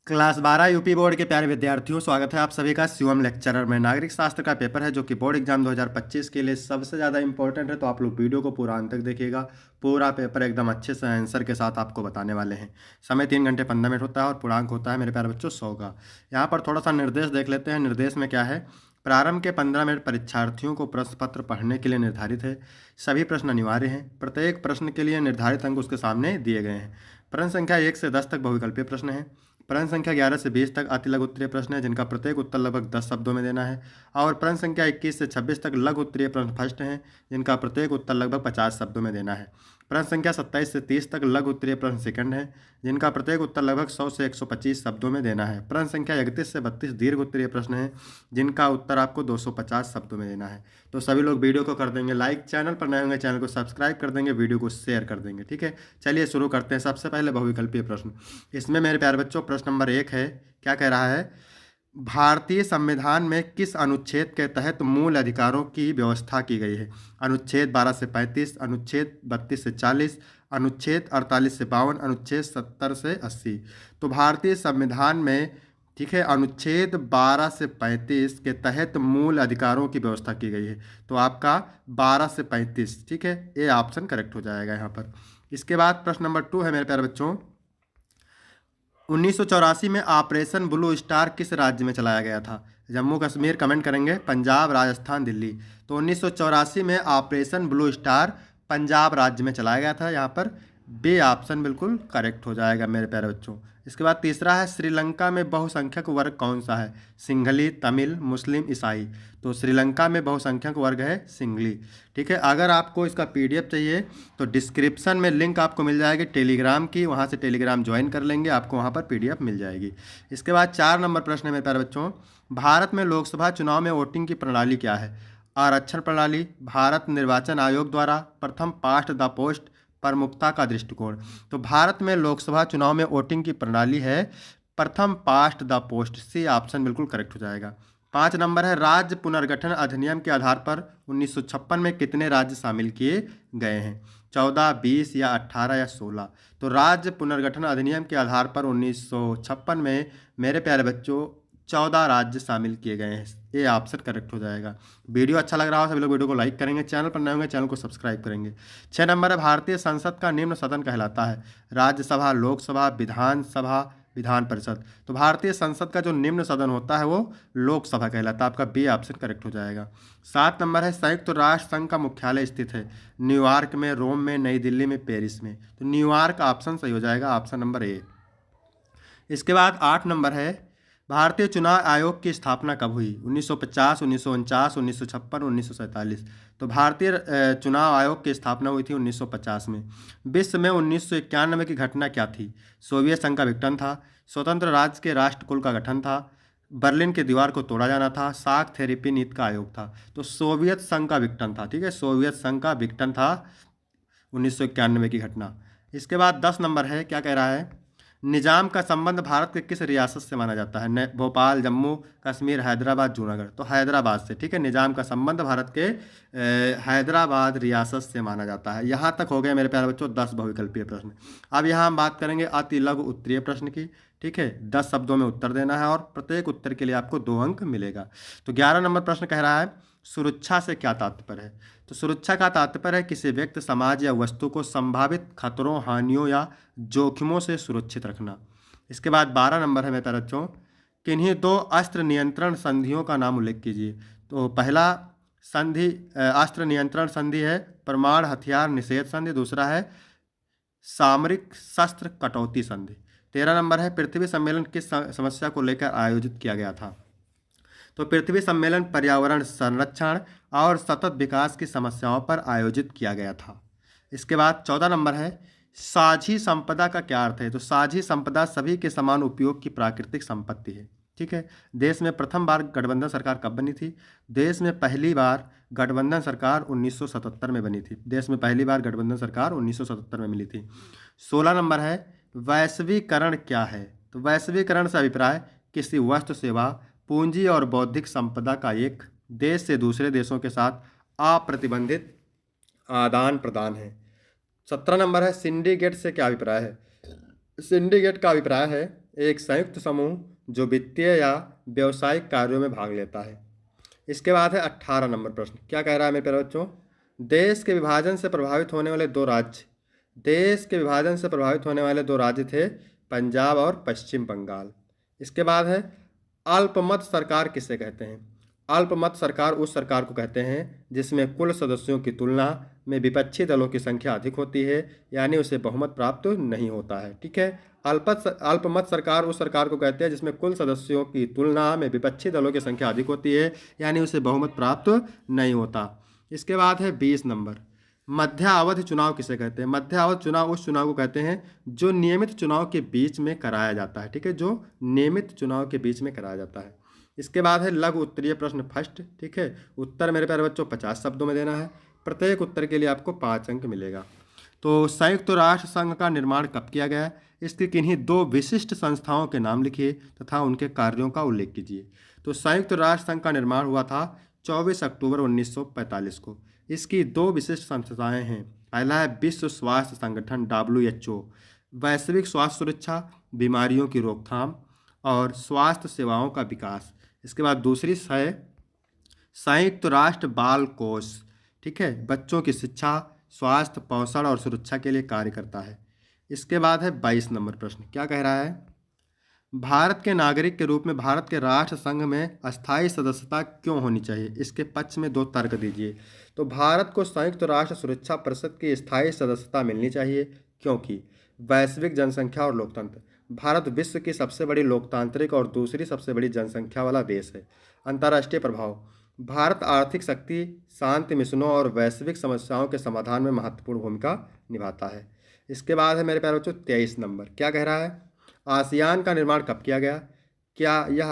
Class 12 UP board के प्यारे विद्यार्थियों, स्वागत है आप सभी का शिवम लेक्चरर में। नागरिक शास्त्र का पेपर है जो कि बोर्ड एग्जाम 2025 के लिए सबसे ज़्यादा इंपॉर्टेंट है, तो आप लोग वीडियो को पूरा अंत तक देखिएगा। पूरा पेपर एकदम अच्छे से आंसर के साथ आपको बताने वाले हैं। समय 3 घंटे 15 मिनट होता है और पूर्णांक होता है मेरे प्यारे बच्चों 100 का। यहाँ पर थोड़ा सा निर्देश देख लेते हैं। निर्देश में क्या है? प्रारंभ के 15 मिनट परीक्षार्थियों को प्रश्न पत्र पढ़ने के लिए निर्धारित है। सभी प्रश्न अनिवार्य हैं। प्रत्येक प्रश्न के लिए निर्धारित अंक उसके सामने दिए गए हैं। प्रश्न संख्या 1 से 10 तक बहुविकल्पीय प्रश्न है। प्रश्न संख्या 11 से 20 तक अति लघु उत्तरीय प्रश्न है जिनका प्रत्येक उत्तर लगभग 10 शब्दों में देना है। और प्रश्न संख्या 21 से 26 तक लघु उत्तरीय प्रश्न फर्स्ट हैं जिनका प्रत्येक उत्तर लगभग 50 शब्दों में देना है। प्रश्न संख्या 27 से 30 तक लघु उत्तरीय प्रश्न सेकंड है जिनका प्रत्येक उत्तर लगभग 100 से 125 शब्दों में देना है। प्रश्न संख्या 31 से 32 दीर्घ उत्तरीय प्रश्न है जिनका उत्तर आपको 250 शब्दों में देना है। तो सभी लोग वीडियो को कर देंगे लाइक, चैनल पर नए होंगे चैनल को सब्सक्राइब कर देंगे, वीडियो को शेयर कर देंगे। ठीक है, चलिए शुरू करते हैं। सबसे पहले बहुविकल्पीय प्रश्न। इसमें मेरे प्यारे बच्चों प्रश्न नंबर 1 है। क्या कह रहा है? भारतीय संविधान में किस अनुच्छेद के तहत मूल अधिकारों की व्यवस्था की गई है? अनुच्छेद 12 से 35, अनुच्छेद 32 से 40, अनुच्छेद 48 से 52, अनुच्छेद 70 से 80। तो भारतीय संविधान में, ठीक है, अनुच्छेद 12 से 35 के तहत मूल अधिकारों की व्यवस्था की गई है। तो आपका 12 से 35, ठीक है, ये ऑप्शन करेक्ट हो जाएगा यहाँ पर। इसके बाद प्रश्न नंबर 2 है मेरे प्यारे बच्चों। 1984 में ऑपरेशन ब्लू स्टार किस राज्य में चलाया गया था? जम्मू कश्मीर कमेंट करेंगे, पंजाब, राजस्थान, दिल्ली। तो 1984 में ऑपरेशन ब्लू स्टार पंजाब राज्य में चलाया गया था। यहाँ पर बी ऑप्शन बिल्कुल करेक्ट हो जाएगा मेरे प्यारे बच्चों। इसके बाद तीसरा है, श्रीलंका में बहुसंख्यक वर्ग कौन सा है? सिंघली, तमिल, मुस्लिम, ईसाई। तो श्रीलंका में बहुसंख्यक वर्ग है सिंघली। ठीक है, अगर आपको इसका पीडीएफ चाहिए तो डिस्क्रिप्शन में लिंक आपको मिल जाएगी टेलीग्राम की, वहाँ से टेलीग्राम ज्वाइन कर लेंगे, आपको वहाँ पर पीडीएफ मिल जाएगी। इसके बाद 4 नंबर प्रश्न है मेरे प्यारे बच्चों। भारत में लोकसभा चुनाव में वोटिंग की प्रणाली क्या है? आरक्षण प्रणाली, भारत निर्वाचन आयोग द्वारा, प्रथम पास्ट द पोस्ट, प्रमुखता का दृष्टिकोण। तो भारत में लोकसभा चुनाव में वोटिंग की प्रणाली है प्रथम past the post, C option बिल्कुल करेक्ट हो जाएगा। 5 नंबर है, राज्य पुनर्गठन अधिनियम के आधार पर 1956 में कितने राज्य शामिल किए गए हैं? 14, 20 या 18 या 16। तो राज्य पुनर्गठन अधिनियम के आधार पर 1956 में मेरे प्यारे बच्चों 14 राज्य शामिल किए गए हैं। ये ऑप्शन करेक्ट हो जाएगा। वीडियो अच्छा लग रहा हो सभी लोग वीडियो को लाइक करेंगे, चैनल पर नए होंगे चैनल को सब्सक्राइब करेंगे। 6 नंबर है, भारतीय संसद का निम्न सदन कहलाता है? राज्यसभा, लोकसभा, विधानसभा, विधान परिषद। तो भारतीय संसद का जो निम्न सदन होता है वो लोकसभा कहलाता है। आपका बी ऑप्शन करेक्ट हो जाएगा। 7 नंबर है, संयुक्त राष्ट्र संघ का मुख्यालय स्थित है? न्यूयॉर्क में, रोम में, नई दिल्ली में, पेरिस में। तो न्यूयॉर्क ऑप्शन सही हो जाएगा, ऑप्शन नंबर ए। इसके बाद 8 नंबर है, भारतीय चुनाव आयोग की स्थापना कब हुई? 1950, 1949, 1956, 1947। तो भारतीय चुनाव आयोग की स्थापना हुई थी 1950 में। विश्व में 1991 की घटना क्या थी? सोवियत संघ का विघटन था, स्वतंत्र राज्य के राष्ट्रकुल का गठन था, बर्लिन की दीवार को तोड़ा जाना था, साख थेरेपी नीति का आयोग था। तो सोवियत संघ का विघटन था। ठीक है, सोवियत संघ का विघटन था 1991 की घटना। इसके बाद 10 नंबर है, क्या कह रहा है? निजाम का संबंध भारत के किस रियासत से माना जाता है? भोपाल, जम्मू कश्मीर, हैदराबाद, जूनागढ़। तो हैदराबाद से। ठीक है, निजाम का संबंध भारत के हैदराबाद रियासत से माना जाता है। यहाँ तक हो गए मेरे प्यारे बच्चों 10 बहुविकल्पीय प्रश्न। अब यहाँ हम बात करेंगे अति लघु उत्तरीय प्रश्न की। ठीक है, 10 शब्दों में उत्तर देना है और प्रत्येक उत्तर के लिए आपको 2 अंक मिलेगा। तो 11 नंबर प्रश्न कह रहा है, सुरक्षा से क्या तात्पर्य है? तो सुरक्षा का तात्पर्य है किसी व्यक्ति, समाज या वस्तु को संभावित खतरों, हानियों या जोखिमों से सुरक्षित रखना। इसके बाद 12 नंबर है मेरे प्यारे बच्चों, किन्हीं 2 अस्त्र नियंत्रण संधियों का नाम उल्लेख कीजिए। तो पहला संधि अस्त्र नियंत्रण संधि है परमाणु हथियार निषेध संधि, दूसरा है सामरिक शस्त्र कटौती संधि। 13 नंबर है, पृथ्वी सम्मेलन किस समस्या को लेकर आयोजित किया गया था? तो पृथ्वी सम्मेलन पर्यावरण संरक्षण और सतत विकास की समस्याओं पर आयोजित किया गया था। इसके बाद 14 नंबर है, साझी संपदा का क्या अर्थ है? तो साझी संपदा सभी के समान उपयोग की प्राकृतिक संपत्ति है। ठीक है, देश में प्रथम बार गठबंधन सरकार कब बनी थी? देश में पहली बार गठबंधन सरकार 1977 में बनी थी। देश में पहली बार गठबंधन सरकार 1977 में मिली थी। 16 नंबर है, वैश्वीकरण क्या है? तो वैश्वीकरण से अभिप्राय किसी वस्तु, सेवा, पूंजी और बौद्धिक संपदा का एक देश से दूसरे देशों के साथ अप्रतिबंधित आदान प्रदान है। 17 नंबर है, सिंडिकेट से क्या अभिप्राय है? सिंडिकेट का अभिप्राय है एक संयुक्त समूह जो वित्तीय या व्यावसायिक कार्यों में भाग लेता है। इसके बाद है 18 नंबर प्रश्न। क्या कह रहा है मेरे प्यारे बच्चों? देश के विभाजन से प्रभावित होने वाले दो राज्य, देश के विभाजन से प्रभावित होने वाले दो राज्य थे पंजाब और पश्चिम बंगाल। इसके बाद है अल्पमत सरकार किसे कहते हैं? अल्पमत सरकार उस सरकार को कहते हैं जिसमें कुल सदस्यों की तुलना में विपक्षी दलों की संख्या अधिक होती है, यानी उसे बहुमत प्राप्त नहीं होता है। ठीक है, अल्पमत सरकार उस सरकार को कहते हैं जिसमें कुल सदस्यों की तुलना में विपक्षी दलों की संख्या अधिक होती है, यानी उसे बहुमत प्राप्त नहीं होता। इसके बाद है 20 नंबर। मध्यावधि चुनाव किसे कहते हैं? मध्यावधि चुनाव उस चुनाव को कहते हैं जो नियमित चुनाव के बीच में कराया जाता है। ठीक है, जो नियमित चुनाव के बीच में कराया जाता है। इसके बाद है लघु उत्तरीय प्रश्न फर्स्ट। ठीक है, उत्तर मेरे प्यारे बच्चों 50 शब्दों में देना है। प्रत्येक उत्तर के लिए आपको 5 अंक मिलेगा। तो संयुक्त राष्ट्र संघ का निर्माण कब किया गया? इसकी किन्हीं दो विशिष्ट संस्थाओं के नाम लिखिए तथा उनके कार्यों का उल्लेख कीजिए। तो संयुक्त राष्ट्र संघ का निर्माण हुआ था 24 अक्टूबर 1945 को। इसकी दो विशिष्ट संस्थाएं हैं। पहला है विश्व स्वास्थ्य संगठन WHO, वैश्विक स्वास्थ्य सुरक्षा, बीमारियों की रोकथाम और स्वास्थ्य सेवाओं का विकास। इसके बाद दूसरी है संयुक्त राष्ट्र बाल कोष। ठीक है, बच्चों की शिक्षा, स्वास्थ्य, पोषण और सुरक्षा के लिए कार्य करता है। इसके बाद है 22 नंबर प्रश्न। क्या कह रहा है? भारत के नागरिक के रूप में भारत के राष्ट्र संघ में अस्थायी सदस्यता क्यों होनी चाहिए? इसके पक्ष में 2 तर्क दीजिए। तो भारत को संयुक्त राष्ट्र सुरक्षा परिषद की स्थायी सदस्यता मिलनी चाहिए क्योंकि वैश्विक जनसंख्या और लोकतंत्र, भारत विश्व की सबसे बड़ी लोकतांत्रिक और दूसरी सबसे बड़ी जनसंख्या वाला देश है। अंतर्राष्ट्रीय प्रभाव, भारत आर्थिक शक्ति, शांति मिशनों और वैश्विक समस्याओं के समाधान में महत्वपूर्ण भूमिका निभाता है। इसके बाद है मेरे प्यारे बच्चों 23 नंबर। क्या कह रहा है? आसियान का निर्माण कब किया गया? क्या यह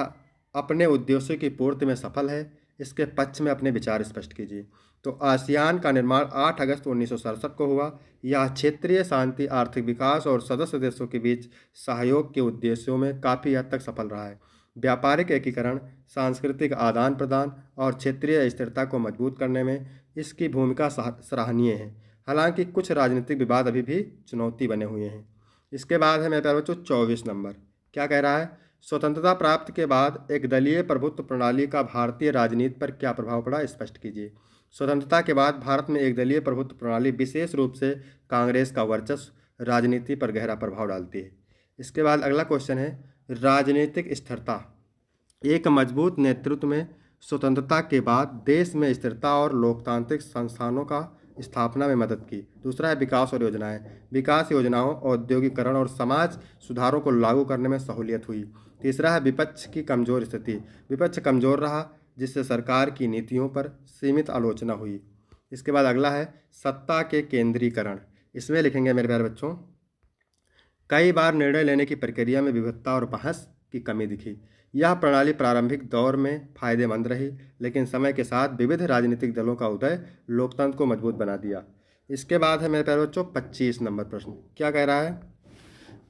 अपने उद्देश्यों की पूर्ति में सफल है? इसके पक्ष में अपने विचार स्पष्ट कीजिए। तो आसियान का निर्माण 8 अगस्त 1967 को हुआ। यह क्षेत्रीय शांति, आर्थिक विकास और सदस्य देशों के बीच सहयोग के उद्देश्यों में काफ़ी हद तक सफल रहा है। व्यापारिक एकीकरण, सांस्कृतिक आदान प्रदान और क्षेत्रीय स्थिरता को मजबूत करने में इसकी भूमिका सराहनीय है। हालांकि कुछ राजनीतिक विवाद अभी भी चुनौती बने हुए हैं। इसके बाद है मेरे प्यारे बच्चों 24 नंबर। क्या कह रहा है? स्वतंत्रता प्राप्ति के बाद एक दलीय प्रभुत्व प्रणाली का भारतीय राजनीति पर क्या प्रभाव पड़ा? स्पष्ट कीजिए। स्वतंत्रता के बाद भारत में एक दलीय प्रभुत्व प्रणाली विशेष रूप से कांग्रेस का वर्चस्व राजनीति पर गहरा प्रभाव डालती है। इसके बाद अगला क्वेश्चन है राजनीतिक स्थिरता। एक मजबूत नेतृत्व में स्वतंत्रता के बाद देश में स्थिरता और लोकतांत्रिक संस्थानों का स्थापना में मदद की। दूसरा है विकास और योजनाएं। विकास योजनाओं, औद्योगिकरण और समाज सुधारों को लागू करने में सहूलियत हुई। तीसरा है विपक्ष की कमजोर स्थिति। विपक्ष कमजोर रहा जिससे सरकार की नीतियों पर सीमित आलोचना हुई। इसके बाद अगला है सत्ता के केंद्रीकरण। इसमें लिखेंगे मेरे प्यारे बच्चों, कई बार निर्णय लेने की प्रक्रिया में विविधता और बहस की कमी दिखी। यह प्रणाली प्रारंभिक दौर में फायदेमंद रही, लेकिन समय के साथ विविध राजनीतिक दलों का उदय लोकतंत्र को मजबूत बना दिया। इसके बाद है मेरे प्यारे बच्चों 25 नंबर प्रश्न। क्या कह रहा है?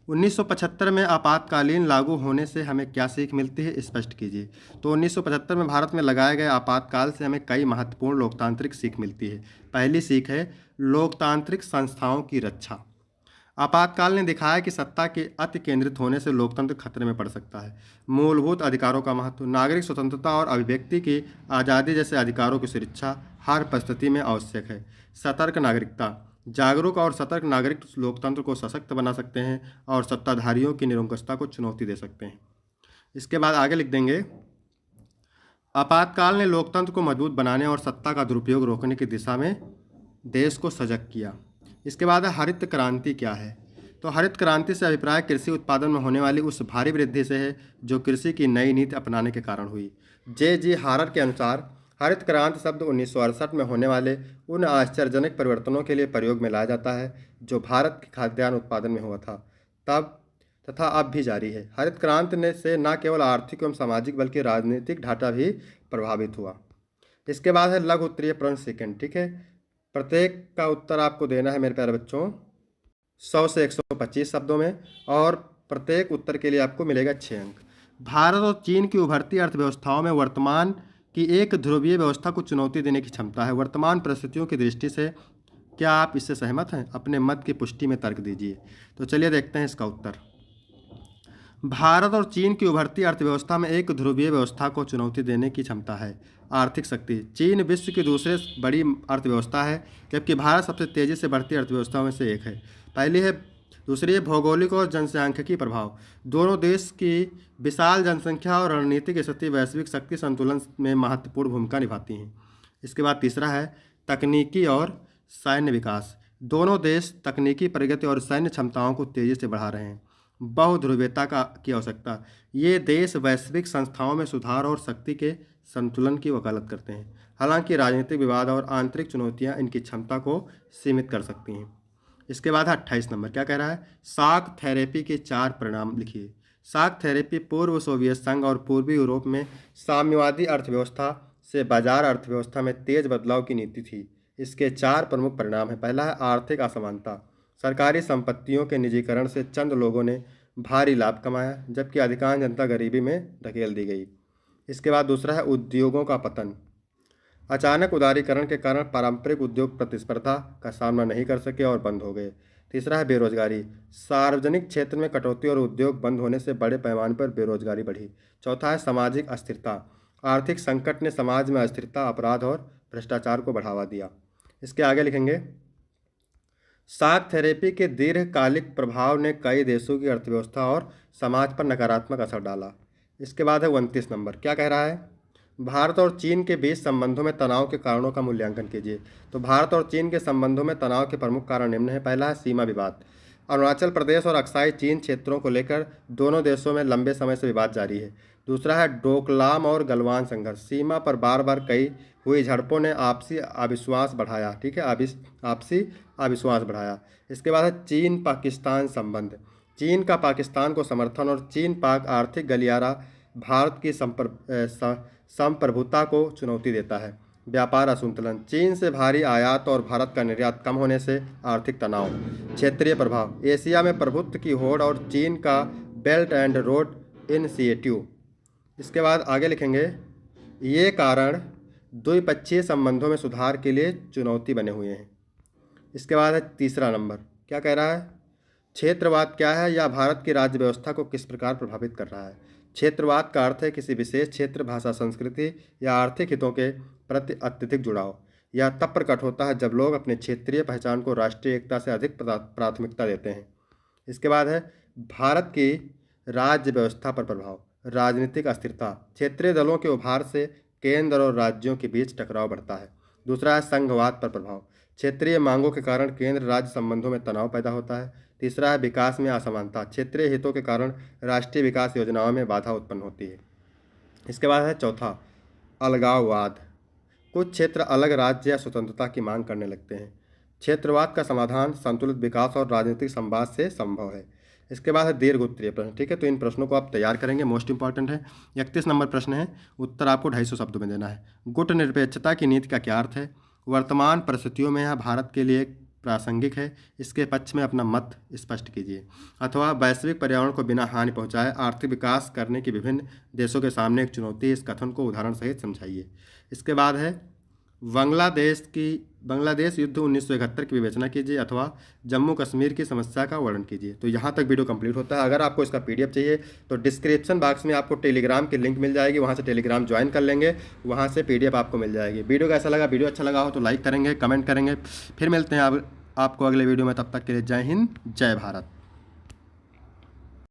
1975 में आपातकालीन लागू होने से हमें क्या सीख मिलती है? स्पष्ट कीजिए। तो 1975 में भारत में लगाए गए आपातकाल से हमें कई महत्वपूर्ण लोकतांत्रिक सीख मिलती है। पहली सीख है लोकतांत्रिक संस्थाओं की रक्षा। आपातकाल ने दिखाया कि सत्ता के अति केंद्रित होने से लोकतंत्र खतरे में पड़ सकता है। मूलभूत अधिकारों का महत्व, नागरिक स्वतंत्रता और अभिव्यक्ति की आज़ादी जैसे अधिकारों की सुरक्षा हर परिस्थिति में आवश्यक है। सतर्क नागरिकता, जागरूक और सतर्क नागरिक लोकतंत्र को सशक्त बना सकते हैं और सत्ताधारियों की निरंकुशता को चुनौती दे सकते हैं। इसके बाद आगे लिख देंगे, आपातकाल ने लोकतंत्र को मजबूत बनाने और सत्ता का दुरुपयोग रोकने की दिशा में देश को सजग किया। इसके बाद हरित क्रांति क्या है? तो हरित क्रांति से अभिप्राय कृषि उत्पादन में होने वाली उस भारी वृद्धि से है जो कृषि की नई नीति अपनाने के कारण हुई। J.G. हारर के अनुसार हरित क्रांति शब्द 1968 में होने वाले उन आश्चर्यजनक परिवर्तनों के लिए प्रयोग में लाया जाता है जो भारत के खाद्यान्न उत्पादन में हुआ था तब तथा अब भी जारी है। हरित क्रांति ने से न केवल आर्थिक एवं सामाजिक बल्कि राजनीतिक ढांचा भी प्रभावित हुआ। इसके बाद है लघु उत्तरीय प्रश्न सेकंड। ठीक है, प्रत्येक का उत्तर आपको देना है मेरे प्यारे बच्चों 100 से 125 शब्दों में और प्रत्येक उत्तर के लिए आपको मिलेगा 6 अंक। भारत और चीन की उभरती अर्थव्यवस्थाओं में वर्तमान की एक ध्रुवीय व्यवस्था को चुनौती देने की क्षमता है। वर्तमान परिस्थितियों की दृष्टि से क्या आप इससे सहमत हैं? अपने मत की पुष्टि में तर्क दीजिए। तो चलिए देखते हैं इसका उत्तर। भारत और चीन की उभरती अर्थव्यवस्था में एक ध्रुवीय व्यवस्था को चुनौती देने की क्षमता है। आर्थिक शक्ति, चीन विश्व की दूसरी बड़ी अर्थव्यवस्था है, जबकि भारत सबसे तेजी से बढ़ती अर्थव्यवस्थाओं में से एक है। पहली है दूसरी है भौगोलिक और जनसांख्यिकी प्रभाव। दोनों देश की विशाल जनसंख्या और रणनीतिक स्थिति वैश्विक शक्ति संतुलन में महत्वपूर्ण भूमिका निभाती हैं। इसके बाद तीसरा है तकनीकी और सैन्य विकास। दोनों देश तकनीकी प्रगति और सैन्य क्षमताओं को तेजी से बढ़ा रहे हैं। बहुध्रुवीयता की आवश्यकता, ये देश वैश्विक संस्थाओं में सुधार और शक्ति के संतुलन की वकालत करते हैं। हालांकि राजनीतिक विवाद और आंतरिक चुनौतियां इनकी क्षमता को सीमित कर सकती हैं। इसके बाद 28 नंबर क्या कह रहा है, शाक थेरेपी के 4 परिणाम लिखिए। शाक थेरेपी पूर्व सोवियत संघ और पूर्वी यूरोप में साम्यवादी अर्थव्यवस्था से बाजार अर्थव्यवस्था में तेज बदलाव की नीति थी। इसके 4 प्रमुख परिणाम हैं। पहला है आर्थिक असमानता। सरकारी संपत्तियों के निजीकरण से चंद लोगों ने भारी लाभ कमाया, जबकि अधिकांश जनता गरीबी में धकेल दी गई। इसके बाद दूसरा है उद्योगों का पतन। अचानक उदारीकरण के कारण पारंपरिक उद्योग प्रतिस्पर्धा का सामना नहीं कर सके और बंद हो गए। तीसरा है बेरोजगारी। सार्वजनिक क्षेत्र में कटौती और उद्योग बंद होने से बड़े पैमाने पर बेरोजगारी बढ़ी। चौथा है सामाजिक अस्थिरता। आर्थिक संकट ने समाज में अस्थिरता, अपराध और भ्रष्टाचार को बढ़ावा दिया। इसके आगे लिखेंगे, शाक थेरेपी के दीर्घकालिक प्रभाव ने कई देशों की अर्थव्यवस्था और समाज पर नकारात्मक असर डाला। इसके बाद है 29 नंबर क्या कह रहा है, भारत और चीन के बीच संबंधों में तनाव के कारणों का मूल्यांकन कीजिए। तो भारत और चीन के संबंधों में तनाव के प्रमुख कारण निम्न है। पहला है सीमा विवाद। अरुणाचल प्रदेश और अक्साई चीन क्षेत्रों को लेकर दोनों देशों में लंबे समय से विवाद जारी है। दूसरा है डोकलाम और गलवान संघर्ष। सीमा पर बार बार कई हुई झड़पों ने आपसी अविश्वास बढ़ाया। ठीक है, आपसी अविश्वास बढ़ाया। इसके बाद है चीन पाकिस्तान संबंध। चीन का पाकिस्तान को समर्थन और चीन पाक आर्थिक गलियारा भारत की संप्रभुता को चुनौती देता है। व्यापार असंतुलन। चीन से भारी आयात और भारत का निर्यात कम होने से आर्थिक तनाव। क्षेत्रीय प्रभाव। एशिया में प्रभुत्व की होड़ और चीन का बेल्ट एंड रोड इनिशिएटिव। इसके बाद आगे लिखेंगे, ये कारण द्विपक्षीय संबंधों में सुधार के लिए चुनौती बने हुए हैं। इसके बाद है तीसरा नंबर क्या कह रहा है, क्षेत्रवाद क्या है या भारत की राज्य व्यवस्था को किस प्रकार प्रभावित कर रहा है। क्षेत्रवाद का अर्थ है किसी विशेष क्षेत्र, भाषा, संस्कृति या आर्थिक हितों के प्रति अत्यधिक जुड़ाव। यह तब प्रकट होता है जब लोग अपने क्षेत्रीय पहचान को राष्ट्रीय एकता से अधिक प्राथमिकता देते हैं। इसके बाद है भारत की राज्य व्यवस्था पर प्रभाव। राजनीतिक अस्थिरता। क्षेत्रीय दलों के उभार से केंद्र और राज्यों के बीच टकराव बढ़ता है। दूसरा है संघवाद पर प्रभाव। क्षेत्रीय मांगों के कारण केंद्र राज्य संबंधों में तनाव पैदा होता है। तीसरा है विकास में असमानता। क्षेत्रीय हितों के कारण राष्ट्रीय विकास योजनाओं में बाधा उत्पन्न होती है। इसके बाद है चौथा अलगाववाद। कुछ क्षेत्र अलग राज्य या स्वतंत्रता की मांग करने लगते हैं। क्षेत्रवाद का समाधान संतुलित विकास और राजनीतिक संवाद से संभव है। इसके बाद है दीर्घ उत्तरीय प्रश्न। ठीक है, तो इन प्रश्नों को आप तैयार करेंगे, मोस्ट इंपॉर्टेंट है। 31 नंबर प्रश्न है, उत्तर आपको 250 शब्दों में देना है। गुट निरपेक्षता की नीति का क्या अर्थ है। वर्तमान परिस्थितियों में यह भारत के लिए प्रासंगिक है, इसके पक्ष में अपना मत स्पष्ट कीजिए। अथवा वैश्विक पर्यावरण को बिना हानि पहुंचाए आर्थिक विकास करने की विभिन्न देशों के सामने एक चुनौती, इस कथन को उदाहरण सहित समझाइए। इसके बाद है बांग्लादेश युद्ध 1971 की विवेचना कीजिए अथवा जम्मू कश्मीर की समस्या का वर्णन कीजिए। तो यहाँ तक वीडियो कंप्लीट होता है। अगर आपको इसका PDF चाहिए तो डिस्क्रिप्शन बॉक्स में आपको टेलीग्राम की लिंक मिल जाएगी, वहाँ से टेलीग्राम ज्वाइन कर लेंगे, वहाँ से PDF आपको मिल जाएगी। वीडियो कैसा लगा, वीडियो अच्छा लगा हो तो लाइक करेंगे, कमेंट करेंगे। फिर मिलते हैं आपको अगले वीडियो में, तब तक के लिए जय हिंद, जय भारत।